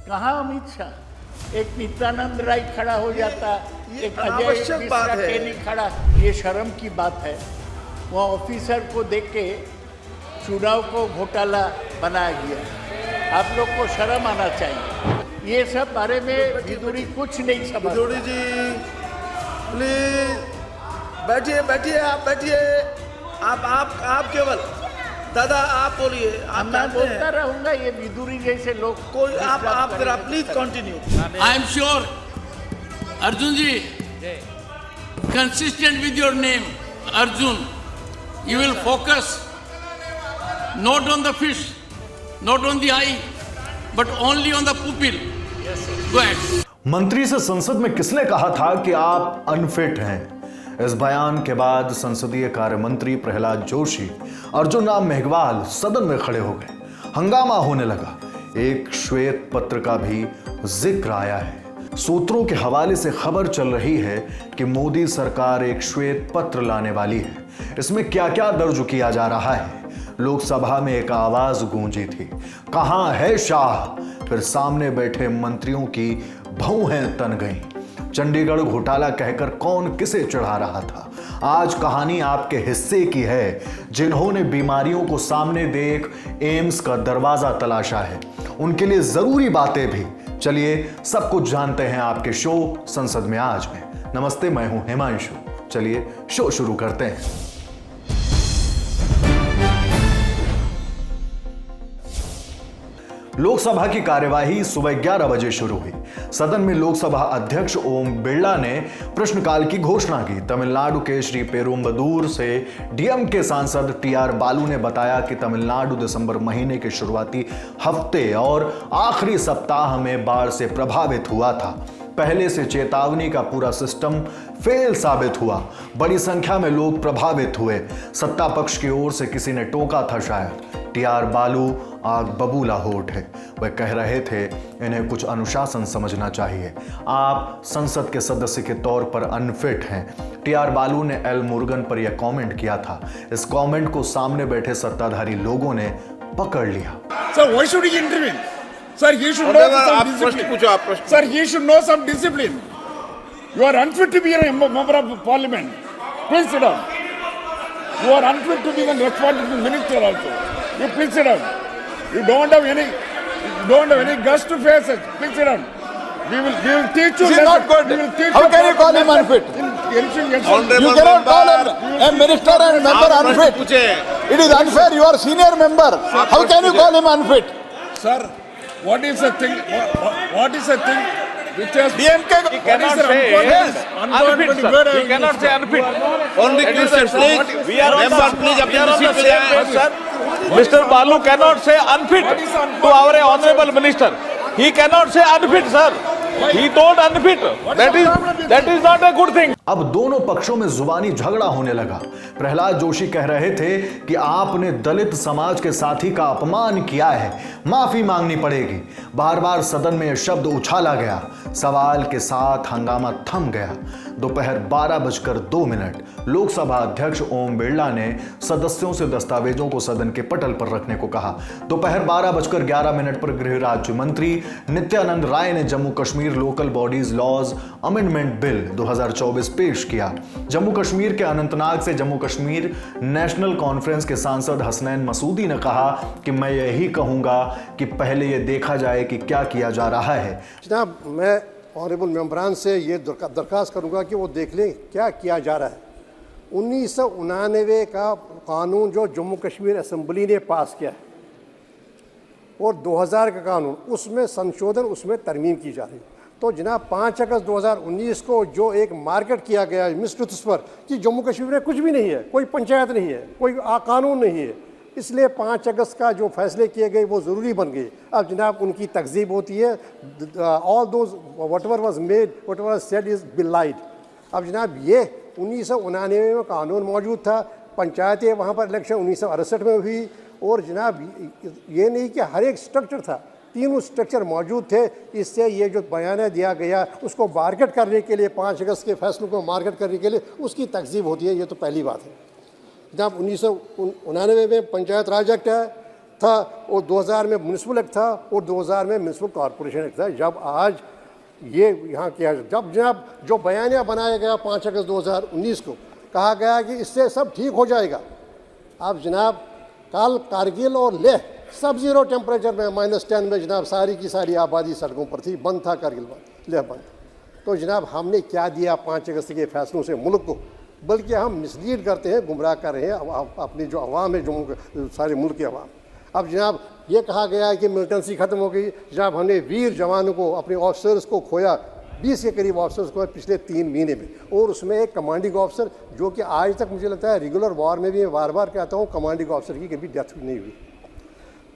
कहाँ अमित शाह? एक नित्यानंद राय खड़ा हो जाता, एक अजय मिश्रा टेनी खड़ा। ये शर्म की बात है। वहाँ ऑफिसर को देख के चुनाव को घोटाला बनाया गया। आप लोग को शर्म आना चाहिए। ये सब बारे में विदुरी कुछ नहीं समझ। विदुरी जी प्लीज बैठिए, बैठिए, आप बैठिए। आप केवल दादा आप बोलिए। मैं बोलता रहूंगा। ये विदुरी जैसे लोग कोई आप जरा please continue. I am sure Arjun ji, consistent with your name Arjun, you will focus not on the fish, not on the eye, but only on the pupil. Go ahead. मंत्री से संसद में किसने कहा था कि आप अनफिट हैं? इस बयान के बाद संसदीय कार्य मंत्री प्रहलाद जोशी, अर्जुन राम मेघवाल सदन में खड़े हो गए। हंगामा होने लगा। एक श्वेत पत्र का भी जिक्र आया है। सूत्रों के हवाले से खबर चल रही है कि मोदी सरकार एक श्वेत पत्र लाने वाली है। इसमें क्या क्या दर्ज किया जा रहा है? लोकसभा में एक आवाज गूंजी थी, कहां है शाह? फिर सामने बैठे मंत्रियों की भौहें तन गईं। चंडीगढ़ घोटाला कहकर कौन किसे चढ़ा रहा था? आज कहानी आपके हिस्से की है, जिन्होंने बीमारियों को सामने देख एम्स का दरवाजा तलाशा है। उनके लिए जरूरी बातें भी। चलिए सब कुछ जानते हैं आपके शो संसद में आज में। नमस्ते, मैं हूं हिमांशु। चलिए शो शुरू करते हैं। लोकसभा की कार्यवाही सुबह 11 बजे शुरू हुई। सदन में लोकसभा अध्यक्ष ओम बिरला ने प्रश्नकाल की घोषणा की। तमिलनाडु के श्री पेरुम्बदूर से डीएमके सांसद टीआर बालू ने बताया कि तमिलनाडु दिसंबर महीने के शुरुआती हफ्ते और आखिरी सप्ताह में बाढ़ से प्रभावित हुआ था। पहले से चेतावनी का पूरा सिस्टम फेल साबित हुआ। बड़ी संख्या में लोग प्रभावित हुए। सत्ता पक्ष की ओर से किसी ने टोका था शायद। टीआर बालू आग बबूला हो उठे। वह कह रहे थे, इन्हें कुछ अनुशासन समझना चाहिए। आप संसद के सदस्य के तौर पर अनफिट हैं। टीआर बालू ने एल मुरुगन पर यह कमेंट किया था। इस कमेंट को सामने बैठे सत्ताधारी लोगों ने पकड़ लिया। Sir, why should he intervene? Sir, he should know some discipline. Sir, he should know some discipline. You are unfit to be a member of parliament. Please sit down. You are unfit to be the responsible minister also. You please sit down. You don't have any guts to face it. Please sit down. We will teach you. This is not good. How can you call him unfit? You cannot call a minister and member unfit. It is unfair. You are senior member. How can you call him unfit? Sir, what is the thing? What is the thing which has DMK cannot say unfit, sir. He cannot say unfit. Only questions, please. We are on the same page, sir. Mr. Balu cannot say unfit to our honorable minister. He cannot say unfit, sir. He told unfit. That is not a good thing. अब दोनों पक्षों में जुबानी झगड़ा होने लगा। प्रहलाद जोशी कह रहे थे कि आपने दलित समाज के साथी का अपमान किया है, माफी मांगनी पड़ेगी। बार बार सदन में यह शब्द उछाला गया। सवाल के साथ हंगामा थम गया। दोपहर 12:02 लोकसभा अध्यक्ष ओम बिरला ने सदस्यों से दस्तावेजों को सदन के पटल पर रखने को कहा। दोपहर 12:11 पर गृह राज्य मंत्री नित्यानंद राय ने Jammu Kashmir local bodies laws amendment bill 2024 पेश किया। जम्मू कश्मीर के अनंतनाग से जम्मू कश्मीर नेशनल कॉन्फ्रेंस के सांसद हसनैन मसूदी ने कहा कि मैं यही कहूंगा कि पहले यह देखा जाए कि क्या किया जा रहा है। जनाब, मैं ऑनरेबल मेंबरान से ये दरख्वास्त करूंगा कि वो देख लें क्या किया जा रहा है। 1999 का कानून जो जम्मू कश्मीर असेंबली ने पास किया है और 2000 का कानून, उसमें संशोधन, उसमें तरमीम की जा रही है। तो जनाब 5 अगस्त 2019 को जो एक मार्केट किया गया मिसट्रूथ्स पर कि जम्मू कश्मीर में कुछ भी नहीं है, कोई पंचायत नहीं है, कोई कानून नहीं है, इसलिए 5 अगस्त का जो फैसले किए गए वो ज़रूरी बन गए। अब जनाब उनकी तकज़ीब होती है। All those whatever was made, whatever was said is बिलाइड। अब जनाब ये 1999 में कानून मौजूद था। पंचायतें वहाँ पर इलेक्शन 1968 में हुई और जनाब ये नहीं कि हर एक स्ट्रक्चर था, तीनों स्ट्रक्चर मौजूद थे। इससे ये जो बयान दिया गया उसको मार्केट करने के लिए, 5 अगस्त के फैसलों को मार्केट करने के लिए उसकी तकज़ीब होती है। ये तो पहली बात है। जनाब 1999 में पंचायत राज एक्ट है, था और 2000 में म्यूनिसिपल एक्ट था और 2000 में म्यूनिसिपल कॉरपोरेशन एक्ट था। जब आज ये यहाँ किया, जब जनाब जो बयानिया बनाया गया 5 अगस्त 2019 को, कहा गया कि इससे सब ठीक हो जाएगा। अब जनाब कल कारगिल और लेह सब जीरो टेम्परेचर में -10 में जनाब सारी की सारी आबादी सड़कों पर थी, बंद था कारगिल बंद, लेह बंद। तो जनाब हमने क्या दिया 5 अगस्त के फैसलों से मुल्क को, बल्कि हम मिसलीड करते हैं, गुमराह कर रहे हैं अपनी जो अवाम है, जम्मू सारे मुल्क की अवाम। अब जनाब ये कहा गया है कि मिलिटेंसी ख़त्म हो गई। जनाब हमने वीर जवानों को, अपने ऑफिसर्स को खोया, 20 के करीब ऑफिसर्स को पिछले 3 महीने में, और उसमें एक कमांडिंग ऑफिसर जो कि आज तक मुझे लगता है रेगुलर वॉर में भी मैं बार बार कहता हूँ कमांडिंग ऑफिसर की कभी डेथ नहीं हुई।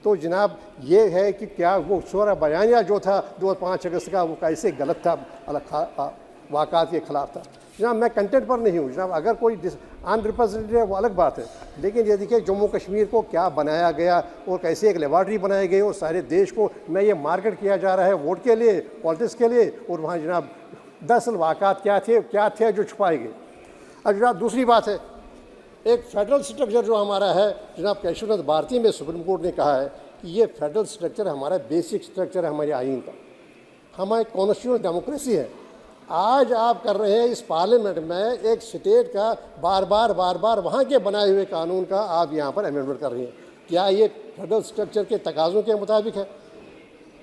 तो जनाब ये है कि क्या वो शोरा बयानिया जो था 5 अगस्त का वो कैसे गलत था, वाक़ात के ख़िलाफ़ था। जनाब मैं कंटेंट पर नहीं हूँ जनाब, अगर कोई अनरिप्रेजेंटेटिव है वो अलग बात है, लेकिन ये देखिए जम्मू कश्मीर को क्या बनाया गया और कैसे एक लेबॉर्ट्री बनाई गई और सारे देश को में ये मार्केट किया जा रहा है वोट के लिए, पॉलिटिक्स के लिए, और वहाँ जनाब दरअसल वाक़ात क्या थे जो छुपाए गए। अब जनाब दूसरी बात है, एक फेडरल स्ट्रक्चर जो हमारा है, जनाब केशवनाथ भारती में सुप्रीम कोर्ट ने कहा है कि ये फेडरल स्ट्रक्चर हमारा बेसिक स्ट्रक्चर है हमारे आइन का, हमारी कॉन्स्टिट्यूशनल डेमोक्रेसी है। आज आप कर रहे हैं इस पार्लियामेंट में एक स्टेट का बार बार वहाँ के बनाए हुए कानून का आप यहाँ पर अमेंडमेंट कर रहे हैं। क्या ये फेडरल स्ट्रक्चर के तकाज़ों के मुताबिक है?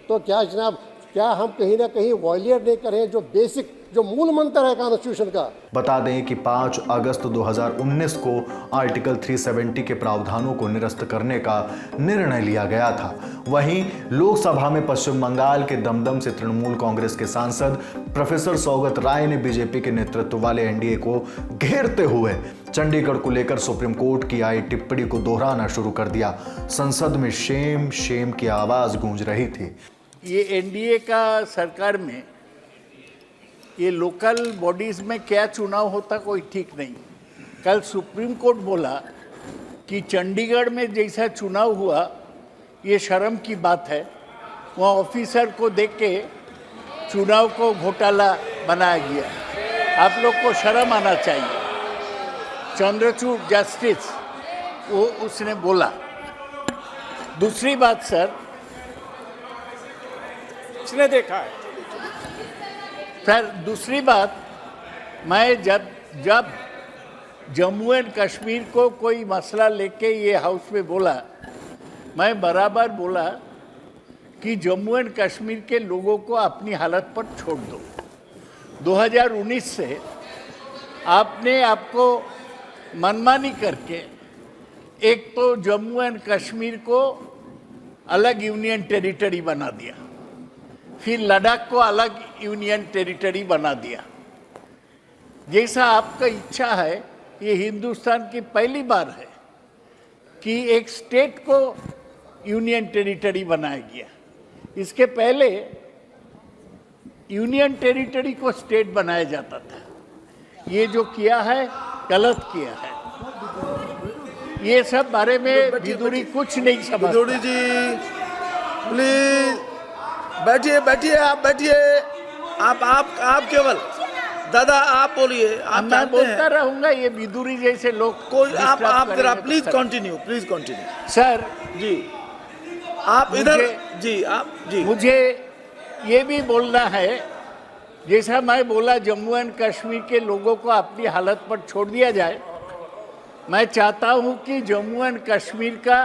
तो क्या जनाब क्या हम कहीं ना कहीं वॉयलेट नहीं कर रहे हैं जो बेसिक जो मूल मंत्र है कॉन्स्टिट्यूशन का? बता दें कि 5 अगस्त 2019 को आर्टिकल 370 के प्रावधानों को निरस्त करने का निर्णय लिया गया था। वहीं लोकसभा में पश्चिम बंगाल के दमदम से तृणमूल कांग्रेस के सांसद प्रोफेसर सौगत राय ने बीजेपी के नेतृत्व वाले एनडीए को घेरते हुए चंडीगढ़ को लेकर सुप्रीम कोर्ट की आई टिप्पणी को दोहराना शुरू कर दिया। संसद में शेम शेम की आवाज गूंज रही थी। ये एनडीए का सरकार में ये लोकल बॉडीज़ में क्या चुनाव होता कोई ठीक नहीं। कल सुप्रीम कोर्ट बोला कि चंडीगढ़ में जैसा चुनाव हुआ ये शर्म की बात है, वहाँ ऑफिसर को देख के चुनाव को घोटाला बनाया गया। आप लोग को शर्म आना चाहिए। चंद्रचूड़ जस्टिस वो उसने बोला। दूसरी बात सर, उसने देखा है सर दूसरी बात, मैं जब जम्मू एंड कश्मीर को कोई मसला लेके ये हाउस में बोला, मैं बराबर बोला कि जम्मू एंड कश्मीर के लोगों को अपनी हालत पर छोड़ दो। 2019 से आपको मनमानी करके एक तो जम्मू एंड कश्मीर को अलग यूनियन टेरिटरी बना दिया, फिर लद्दाख को अलग यूनियन टेरिटरी बना दिया। जैसा आपका इच्छा है, ये हिंदुस्तान की पहली बार है कि एक स्टेट को यूनियन टेरिटरी बनाया गया। इसके पहले यूनियन टेरिटरी को स्टेट बनाया जाता था। ये जो किया है गलत किया है। ये सब बारे में बिदुरी कुछ नहीं समझता। बिदुरी जी प्लीज बैठिए आप बैठिए। आप केवल दादा आप बोलिए। आप मैं बोलता रहूंगा, ये बिदुरी जैसे लोग कोई आप जरा प्लीज कंटिन्यू सर जी। आप इधर जी आप जी। मुझे ये भी बोलना है, जैसा मैं बोला जम्मू एंड कश्मीर के लोगों को अपनी हालत पर छोड़ दिया जाए। मैं चाहता हूं कि जम्मू एंड कश्मीर का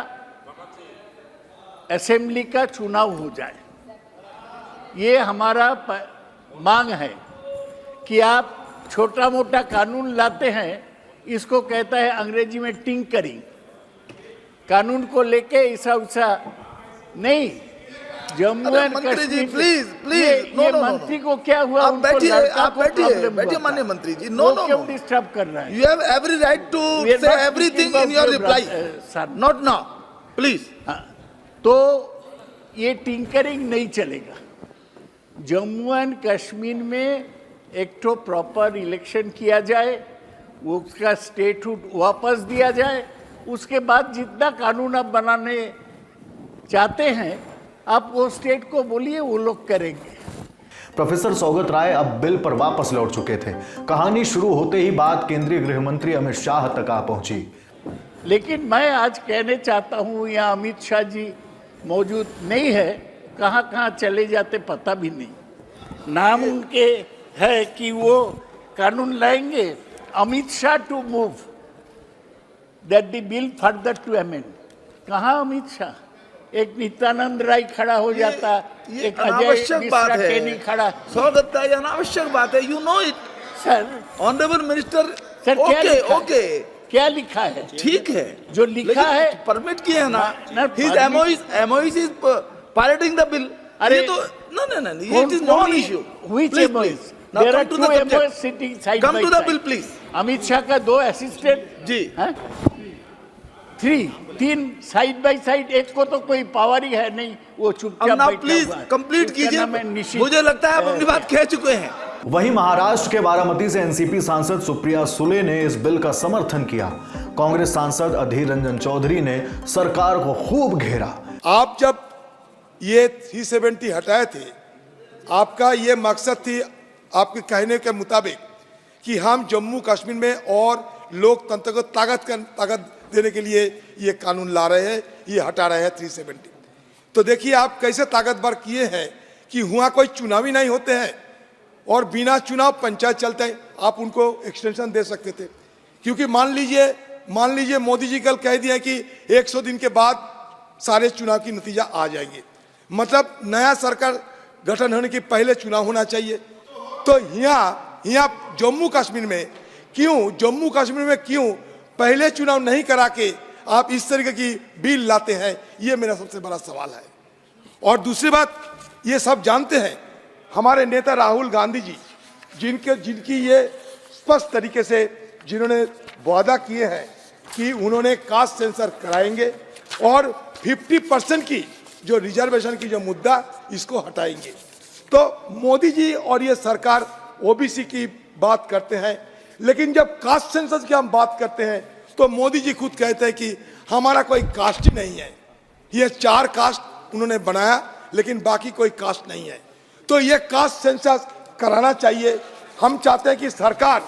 असेंबली का चुनाव हो जाए। ये हमारा मांग है कि आप छोटा मोटा कानून लाते हैं, इसको कहता है अंग्रेजी में टिंकरिंग। कानून को लेके ऐसा नहीं। जम्मू एंड कश्मीर प्लीज ये मंत्री को क्या हुआ? आप बैठिए माननीय मंत्री जी। नो क्यों डिस्टर्ब कर रहा है? You have every right to say everything in your reply, not now please. तो ये टिंकरिंग नहीं चलेगा। जम्मू एंड कश्मीर में एक तो प्रॉपर इलेक्शन किया जाए, वो उसका स्टेटहुड वापस दिया जाए, उसके बाद जितना कानून आप बनाने चाहते हैं आप वो स्टेट को बोलिए, वो लोग करेंगे। प्रोफेसर सौगत राय अब बिल पर वापस लौट चुके थे। कहानी शुरू होते ही बात केंद्रीय गृह मंत्री अमित शाह तक आ पहुंची। लेकिन मैं आज कहने चाहता हूँ, यहाँ अमित शाह जी मौजूद नहीं है, कहाँ कहाँ चले जाते पता भी नहीं। नाम उनके है कि वो कानून लाएंगे, Amit Shah to move that the bill further to amend. कहाँ अमित शाह? एक नित्यानंद राय खड़ा हो जाता, ये एक अजय अनावश्यक बात मिश्रा है। टेनी खड़ा। स्वागत है, ये अनावश्यक बात है, you know it sir honourable minister. Sir क्या ओके लिखा है? ओके क्या लिखा है? ठीक है, जो लिखा है परमिट किए है ना, ना, his MOIs is piloting the bill. अरे ये तो no, it is non issue। Which Please, MOIs? please. Now There are come to two the subject। MOIs sitting side Come by to the side. bill, please। Amit Shah का 2 assistant जी। हैं? 3 side by side, एक को तो कोई power ही है नहीं, वो अब चुपचाप now बैठा please हुआ है। कंप्लीट उसका कीजिए, नाम है निशित। मुझे लगता है आप अपनी बात कह चुके हैं। वहीं महाराष्ट्र के बारामती से एनसीपी सांसद सुप्रिया सुले ने इस बिल का समर्थन किया। कांग्रेस सांसद अधीर रंजन चौधरी ने सरकार को खूब घेरा। आप जब ये 370 हटाए थे, आपका ये मकसद थी आपके कहने के मुताबिक कि हम जम्मू कश्मीर में और लोकतंत्र को ताकत देने के लिए ये कानून ला रहे हैं, ये हटा रहे हैं 370। तो देखिए आप कैसे ताकतवर किए हैं कि हुआ कोई चुनाव ही नहीं होते हैं और बिना चुनाव पंचायत चलते हैं, आप उनको एक्सटेंशन दे सकते थे। क्योंकि मान लीजिए मोदी जी कल कह दिए कि 100 दिन के बाद सारे चुनाव की नतीजा आ जाएंगे, मतलब नया सरकार गठन होने के पहले चुनाव होना चाहिए। तो यहाँ जम्मू कश्मीर में क्यों पहले चुनाव नहीं करा के आप इस तरीके की बिल लाते हैं, ये मेरा सबसे बड़ा सवाल है। और दूसरी बात, ये सब जानते हैं हमारे नेता राहुल गांधी जी, जिनकी ये स्पष्ट तरीके से जिन्होंने वादा किए हैं कि उन्होंने कास्ट सेंसर कराएंगे और 50% की जो रिजर्वेशन की जो मुद्दा, इसको हटाएंगे। तो मोदी जी और ये सरकार ओबीसी की बात करते हैं, लेकिन जब कास्ट सेंसस की हम बात करते हैं तो मोदी जी खुद कहते हैं कि हमारा कोई कास्ट ही नहीं है। ये 4 कास्ट उन्होंने बनाया, लेकिन बाकी कोई कास्ट नहीं है। तो ये कास्ट सेंसस कराना चाहिए। हम चाहते हैं कि सरकार,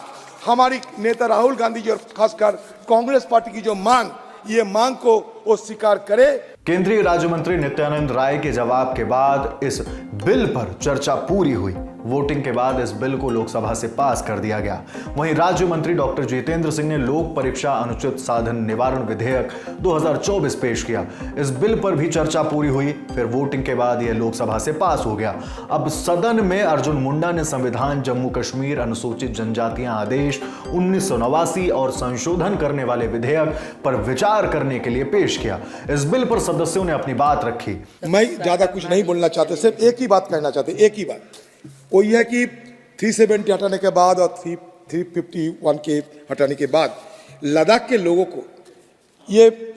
हमारी नेता राहुल गांधी जी और खासकर कांग्रेस पार्टी की जो मांग, ये मांग को वो स्वीकार करे। केंद्रीय राज्य मंत्री नित्यानंद राय के जवाब के बाद इस बिल पर चर्चा पूरी हुई। वोटिंग के बाद इस बिल को लोकसभा से पास कर दिया गया। वहीं राज्य मंत्री डॉक्टर जितेंद्र सिंह ने लोक परीक्षा अनुचित साधन निवारण विधेयक 2024 पेश किया। इस बिल पर भी चर्चा पूरी हुई, फिर वोटिंग के बाद यह लोकसभा से पास हो गया। अब सदन में अर्जुन मुंडा ने संविधान, जम्मू कश्मीर अनुसूचित जनजातियां आदेश 1989 और संशोधन करने वाले विधेयक पर विचार करने के लिए पेश किया। इस बिल पर सदस्यों ने अपनी बात रखी। मैं ज्यादा कुछ नहीं बोलना चाहते, सिर्फ एक ही बात कहना चाहते, एक ही बात, वो यह है कि 370 हटाने के बाद और 351 के हटाने के बाद लद्दाख के लोगों को ये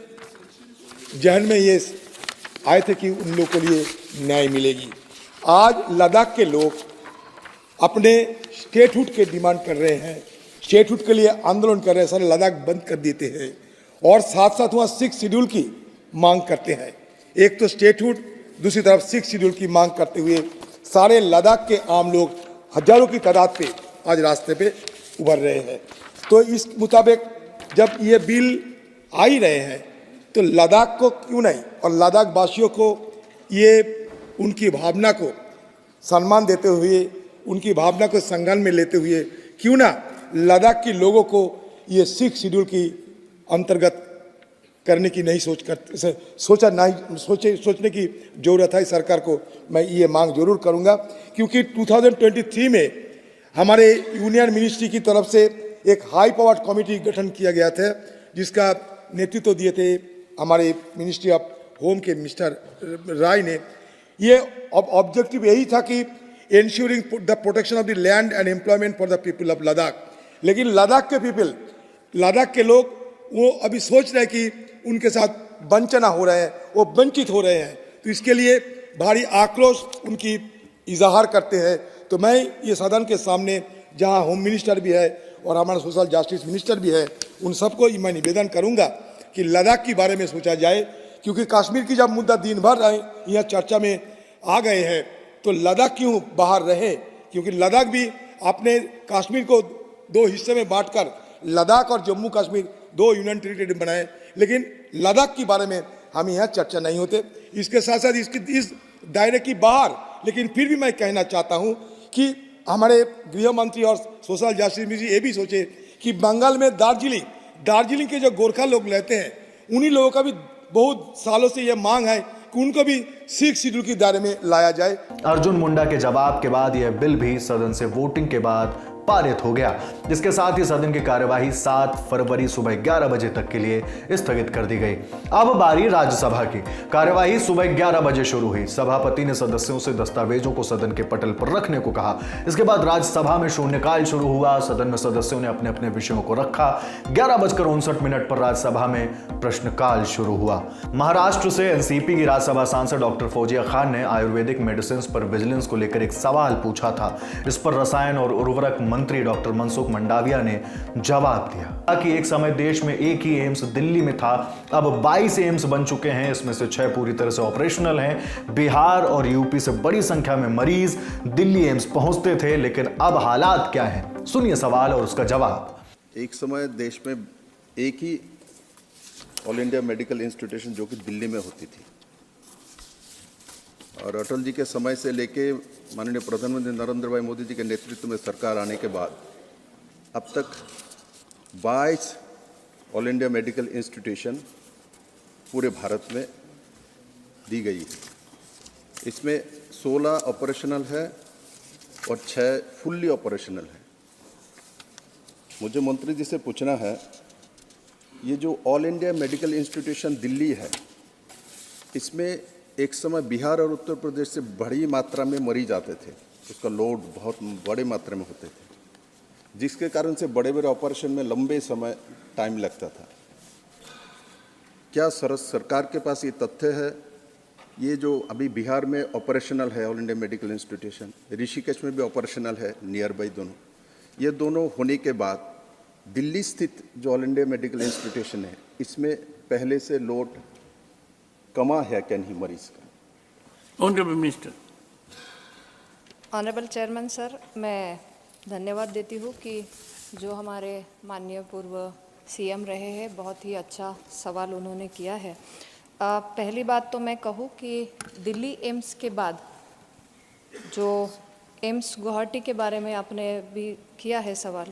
जहन में ये आए थे कि उन लोगों के लिए न्याय मिलेगी। आज लद्दाख के लोग अपने स्टेटहुड के डिमांड कर रहे हैं, स्टेटहुड के लिए आंदोलन कर रहे हैं, सारे लद्दाख बंद कर देते हैं और साथ साथ वहाँ 6 शेड्यूल की मांग करते हैं। एक तो स्टेटहुड, दूसरी तरफ 6 शेड्यूल की मांग करते हुए सारे लद्दाख के आम लोग हजारों की तादाद पे आज रास्ते पे उभर रहे हैं। तो इस मुताबिक जब ये बिल आ ही रहे हैं तो लद्दाख को क्यों नहीं, और लद्दाख वासियों को ये उनकी भावना को सम्मान देते हुए, उनकी भावना को संज्ञान में लेते हुए क्यों ना लद्दाख के लोगों को ये 6 शेड्यूल की अंतर्गत करने की नहीं सोचने की जरूरत है सरकार को। मैं ये मांग जरूर करूंगा, क्योंकि 2023 में हमारे यूनियन मिनिस्ट्री की तरफ से एक हाई पावर्ड कमेटी गठन किया गया था, जिसका नेतृत्व दिए थे हमारे मिनिस्ट्री ऑफ होम के मिस्टर राय ने। ये ऑब्जेक्टिव यही था कि ensuring the protection of the land and employment for the people of Ladakh. लेकिन लद्दाख के लोग वो अभी सोच रहे हैं कि उनके साथ वंचना हो रहे हैं, वो वंचित हो रहे हैं, तो इसके लिए भारी आक्रोश उनकी इजहार करते हैं। तो मैं ये सदन के सामने, जहां होम मिनिस्टर भी है और हमारा सोशल जस्टिस मिनिस्टर भी है, उन सबको मैं निवेदन करूंगा कि लद्दाख के बारे में सोचा जाए, क्योंकि कश्मीर की जब मुद्दा दिन भर यहाँ चर्चा में आ गए हैं तो लद्दाख क्यों बाहर रहे, क्योंकि लद्दाख भी अपने कश्मीर को 2 हिस्से में बांटकर लद्दाख और जम्मू कश्मीर 2 यूनियन टेरिटरी बनाए। लेकिन लद्दाख के बारे में हम यहाँ चर्चा नहीं होते। इसके साथ साथ इस दायरे की बाहर, लेकिन फिर भी मैं कहना चाहता हूँ कि हमारे गृह मंत्री और सोशल जस्टिस मिनिस्टर जी ये भी सोचे कि बंगाल में दार्जिलिंग के जो गोरखा लोग रहते हैं, उन्हीं लोगों का भी बहुत सालों से ये मांग है कि उनको भी 6 शेड्यूल के दायरे में लाया जाए। अर्जुन मुंडा के जवाब के बाद यह बिल भी सदन से वोटिंग के बाद पारित हो गया, जिसके साथ ही सदन की कार्यवाही 7 फरवरी सुबह 11 बजे तक के लिए स्थगित कर दी गई। अब बारी राज्यसभा की। कार्यवाही सुबह 11 बजे शुरू हुई। सभापति ने सदस्यों से दस्तावेजों को सदन के पटल पर रखने को कहा। इसके बाद राज्यसभा में शून्यकाल शुरू हुआ। सदन में सदस्यों ने अपने अपने विषयों को रखा। 11:59 पर राज्यसभा में प्रश्नकाल शुरू हुआ। महाराष्ट्र से एनसीपी की राज्यसभा सांसद डॉक्टर फौजिया खान ने आयुर्वेदिक मेडिसिन पर विजिलेंस को लेकर एक सवाल पूछा था। इस पर रसायन और उर्वरक मंत्री डॉक्टर मनसुख मंडाविया ने जवाब दिया कि एक समय देश में एक ही एम्स दिल्ली में था, अब 22 एम्स बन चुके हैं। इसमें से 6 पूरी तरह से ऑपरेशनल हैं। बिहार और यूपी से बड़ी संख्या में मरीज दिल्ली एम्स पहुंचते थे, लेकिन अब हालात क्या हैं? सुनिए सवाल और उसका जवाब। एक समय देश में एक ही ऑल इंडिया मेडिकल इंस्टीट्यूशन जो कि दिल्ली में होती थी, और अटल जी के समय से लेके माननीय प्रधानमंत्री नरेंद्र भाई मोदी जी के नेतृत्व में सरकार आने के बाद अब तक 22 ऑल इंडिया मेडिकल इंस्टीट्यूशन पूरे भारत में दी गई है। इसमें 16 ऑपरेशनल है और 6 फुल्ली ऑपरेशनल है। मुझे मंत्री जी से पूछना है, ये जो all India medical institution Delhi है, इसमें एक समय बिहार और उत्तर प्रदेश से बड़ी मात्रा में मरीज आते थे। उसका लोड बहुत बड़े मात्रा में होते थे, जिसके कारण से बड़े बड़े ऑपरेशन में लंबे समय टाइम लगता था। क्या सरकार के पास ये तथ्य है, ये जो अभी बिहार में ऑपरेशनल है all India medical institution, Rishikesh में भी ऑपरेशनल है नियर बाई दोनों, ये दोनों होने के बाद दिल्ली स्थित जो ऑल इंडिया मेडिकल इंस्टीट्यूशन है, इसमें पहले से लोड कमा है क्या नहीं मरीज का? Honourable minister. Honourable chairman sir, मैं धन्यवाद देती हूँ कि जो हमारे माननीय पूर्व सीएम रहे हैं, बहुत ही अच्छा सवाल उन्होंने किया है। पहली बात तो मैं कहूँ कि दिल्ली एम्स के बाद जो एम्स गुवाहाटी के बारे में आपने भी किया है सवाल,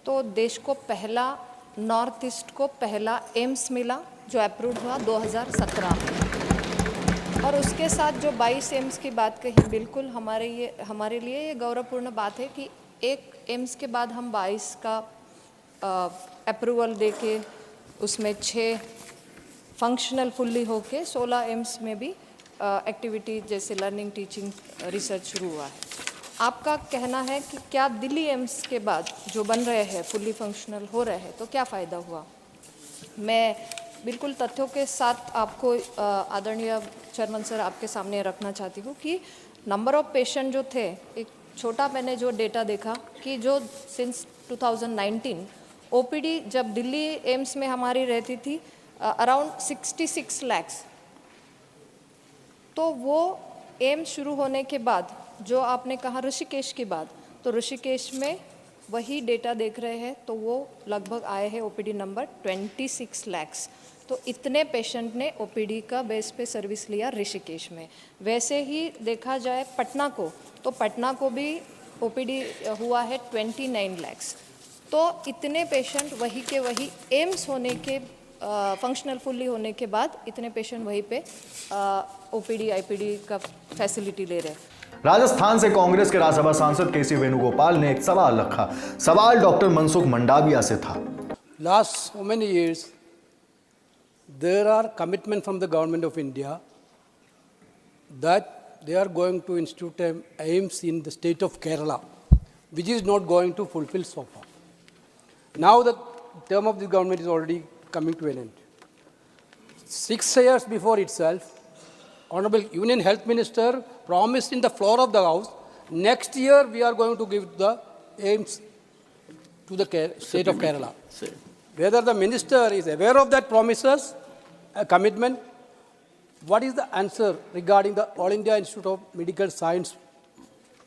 तो देश को पहला, नॉर्थ ईस्ट को पहला एम्स मिला जो अप्रूव हुआ 2017 में। और उसके साथ जो 22 एम्स की बात कही, बिल्कुल हमारे लिए ये गौरवपूर्ण बात है कि एक एम्स के बाद हम 22 का अप्रूवल देके उसमें 6 फंक्शनल फुल्ली होके 16 एम्स में भी एक्टिविटी जैसे लर्निंग, टीचिंग, रिसर्च शुरू हुआ है। आपका कहना है कि क्या दिल्ली एम्स के बाद जो बन रहे हैं फुल्ली फंक्शनल हो रहे हैं तो क्या फ़ायदा हुआ? मैं बिल्कुल तथ्यों के साथ आपको आदरणीय चेयरमैन सर आपके सामने रखना चाहती हूँ कि नंबर ऑफ पेशेंट जो थे, एक छोटा मैंने जो डेटा देखा कि जो सिंस 2019 ओपीडी जब दिल्ली एम्स में हमारी रहती थी अराउंड 66 लाख्स, तो वो एम्स शुरू होने के बाद जो आपने कहा ऋषिकेश की बात, तो ऋषिकेश में वही डेटा देख रहे हैं तो वो लगभग आए हैं ओपीडी नंबर 26 लाख्स। तो इतने पेशेंट ने ओपीडी का बेस पे सर्विस लिया ऋषिकेश में। वैसे ही देखा जाए पटना को, तो पटना को भी ओपीडी हुआ है 29 लाख्स। तो इतने पेशेंट वही के वही एम्स होने के फंक्शनल फुल्ली होने के बाद इतने पेशेंट वहीं पे ओपीडी आईपीडी का फैसिलिटी ले रहे हैं। राजस्थान से कांग्रेस के राज्यसभा सांसद केसी वेणुगोपाल ने एक सवाल रखा। सवाल डॉक्टर मनसुख मंडाविया से था। Last so many years, there are commitment from the government of India that they are going to institute an AIIMS in the state of Kerala, which is not going to fulfill so far. Now the term of the government is already coming to an end. 6 years before itself, Honorable Union Health Minister promised in the floor of the House, next year we are going to give the AIIMS to the state of Kerala. Whether the minister is aware of that promises, a commitment, what is the answer regarding the All India Institute of Medical Science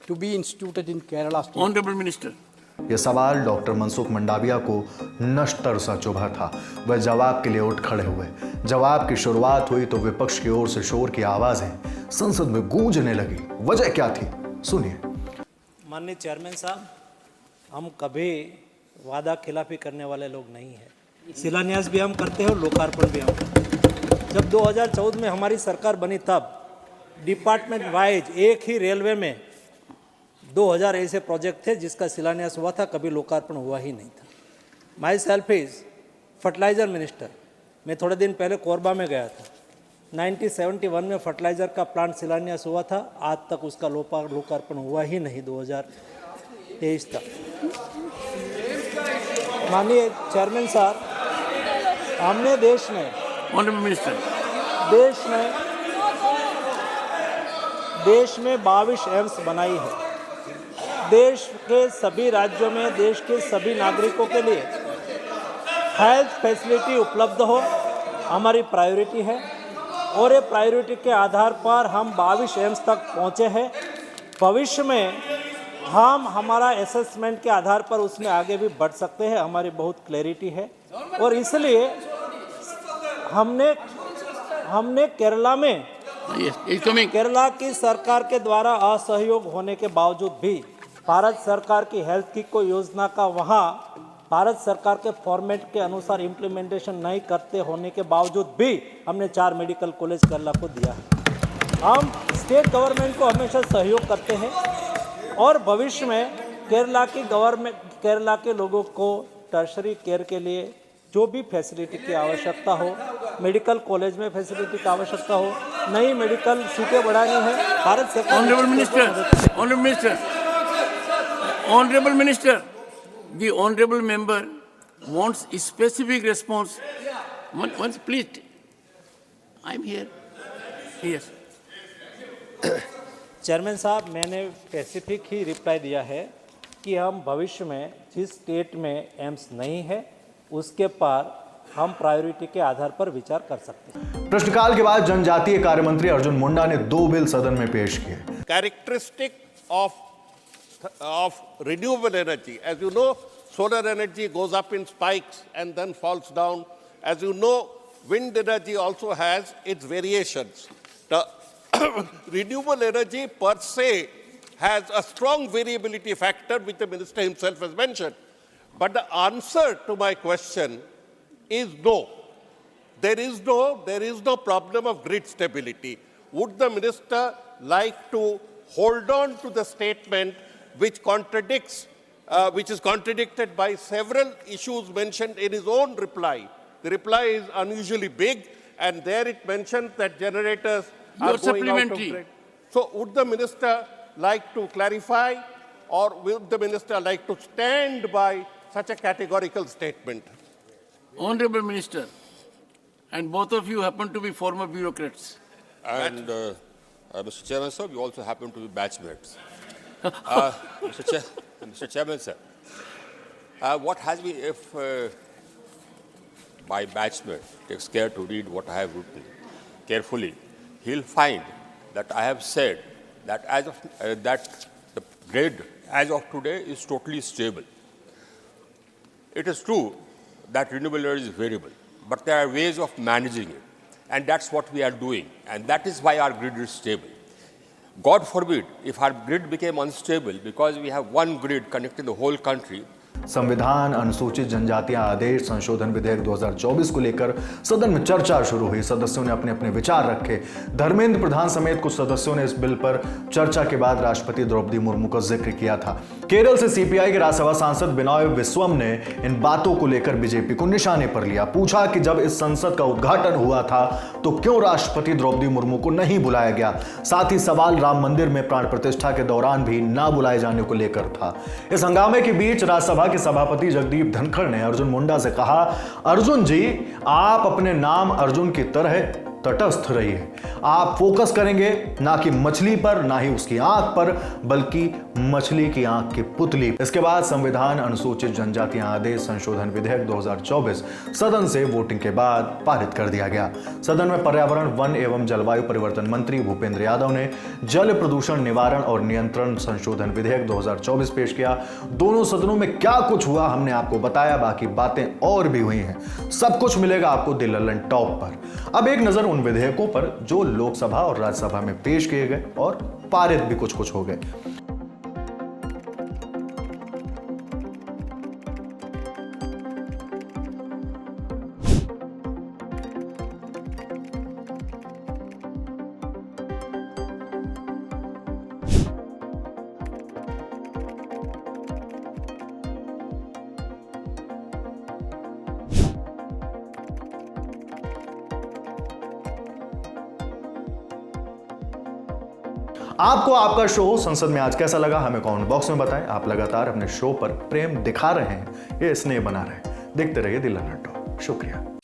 to be instituted in Kerala state? Honorable Minister. यह सवाल doctor Mansukh Mandaviya को नश्तर सा चुभा था। वह जवाब के लिए उठ खड़े हुए। जवाब की शुरुआत हुई तो विपक्ष की ओर से शोर की आवाजें संसद में गूंजने लगी। वजह क्या थी, सुनिए। माननीय चेयरमैन साहब, हम कभी वादा खिलाफी करने वाले लोग नहीं हैं। शिलान्यास भी हम करते हैं और लोकार्पण भी हम करते हैं। जब 2014 में हमारी सरकार बनी तब डिपार्टमेंट वाइज एक ही रेलवे में 2000 ऐसे प्रोजेक्ट थे जिसका शिलान्यास हुआ था, कभी लोकार्पण हुआ ही नहीं था। My self is fertiliser minister. मैं थोड़े दिन पहले कोरबा में गया था। 1971 में फर्टिलाइज़र का प्लांट शिलान्यास हुआ था, आज तक उसका लोकार्पण हुआ ही नहीं 2023 तक। माननीय चेयरमैन साहब, हमने देश में देश में 22 एम्स बनाई है। देश के सभी राज्यों में देश के सभी नागरिकों के लिए हेल्थ फैसिलिटी उपलब्ध हो हमारी प्रायोरिटी है और ये प्रायोरिटी के आधार पर हम 22 एम्स तक पहुँचे हैं। भविष्य में हम हमारा असेसमेंट के आधार पर उसमें आगे भी बढ़ सकते हैं, हमारी बहुत क्लैरिटी है। और इसलिए हमने केरला में केरला की सरकार के द्वारा असहयोग होने के बावजूद भी भारत सरकार की हेल्थ की कोई योजना का वहाँ भारत सरकार के फॉर्मेट के अनुसार इम्प्लीमेंटेशन नहीं करते होने के बावजूद भी हमने 4 मेडिकल कॉलेज केरला को दिया है। हम स्टेट गवर्नमेंट को हमेशा सहयोग करते हैं और भविष्य में केरला के लोगों को टर्शरी केयर के लिए जो भी फैसिलिटी की आवश्यकता हो, मेडिकल कॉलेज में फैसिलिटी की आवश्यकता हो, नई मेडिकल सीटें बढ़ानी है, भारत सरकार। Honorable Minister, the Honorable Member wants a specific response. Once, please. I'm here. Yes. Chairman साहब, मैंने स्पेसिफिक ही रिप्लाई दिया है कि हम भविष्य में जिस स्टेट में एम्स नहीं है उसके पर हम प्रायोरिटी के आधार पर विचार कर सकते हैं। प्रश्नकाल के बाद जनजातीय कार्य मंत्री अर्जुन मुंडा ने 2 बिल सदन में पेश किए। Characteristic of renewable energy. As you know, solar energy goes up in spikes and then falls down. As you know, wind energy also has its variations. The renewable energy per se has a strong variability factor, which the minister himself has mentioned. But the answer to my question is no. There is no problem of grid stability. Would the minister like to hold on to the statement which is contradicted by several issues mentioned in his own reply? The reply is unusually big, and there it mentions that generators are going out of grid. So would the minister like to clarify, or would the minister like to stand by such a categorical statement? Honorable Minister, and both of you happen to be former bureaucrats. And Mr. Chairman, sir, we also happen to be batchmates. Mr. Chairman, sir, what has been, if my batchmate takes care to read what I have written carefully, he'll find that I have said that that the grid as of today is totally stable. It is true that renewable energy is variable, but there are ways of managing it, and that's what we are doing, and that is why our grid is stable. God forbid if our grid became unstable because we have one grid connecting the whole country. संविधान अनुसूचित जनजातियां आदेश संशोधन विधेयक 2024 को लेकर सदन में चर्चा शुरू हुई। सदस्यों ने अपने अपने विचार रखे। धर्मेंद्र प्रधान समेत कुछ सदस्यों ने इस बिल पर चर्चा के बाद राष्ट्रपति द्रौपदी मुर्मू का जिक्र किया था। केरल से सीपीआई के राज्यसभा सांसद बिनॉय विश्वम ने इन बातों को लेकर बीजेपी को निशाने पर लिया। पूछा कि जब इस संसद का उद्घाटन हुआ था तो क्यों राष्ट्रपति द्रौपदी मुर्मू को नहीं बुलाया गया। साथ ही सवाल राम मंदिर में प्राण प्रतिष्ठा के दौरान भी ना बुलाए जाने को लेकर था। इस हंगामे के बीच राज्यसभा के सभापति जगदीप धनखड़ ने अर्जुन मुंडा से कहा, अर्जुन जी, आप अपने नाम अर्जुन की तरह तटस्थ रहिए। आप फोकस करेंगे ना कि मछली पर, ना ही उसकी आंख पर, बल्कि मछली की आंख की पुतली। इसके बाद संविधान अनुसूचित जनजातियां आदेश संशोधन विधेयक 2024 सदन से वोटिंग के बाद पारित कर दिया गया। सदन में पर्यावरण, वन एवं जलवायु परिवर्तन मंत्री भूपेंद्र यादव ने जल प्रदूषण निवारण और नियंत्रण संशोधन विधेयक 2024 पेश किया। दोनों सदनों में क्या कुछ हुआ हमने आपको बताया, बाकी बातें और भी हुई हैं। सब कुछ मिलेगा आपको दी लल्लन टॉप पर। अब एक नजर उन विधेयकों पर जो लोकसभा और राज्यसभा में पेश किए गए और पारित भी कुछ हो गए। आपको आपका शो संसद में आज कैसा लगा हमें कमेंट बॉक्स में बताएं। आप लगातार अपने शो पर प्रेम दिखा रहे हैं, ये स्नेह बना रहे हैं। देखते रहिए दी लल्लन टॉप। शुक्रिया।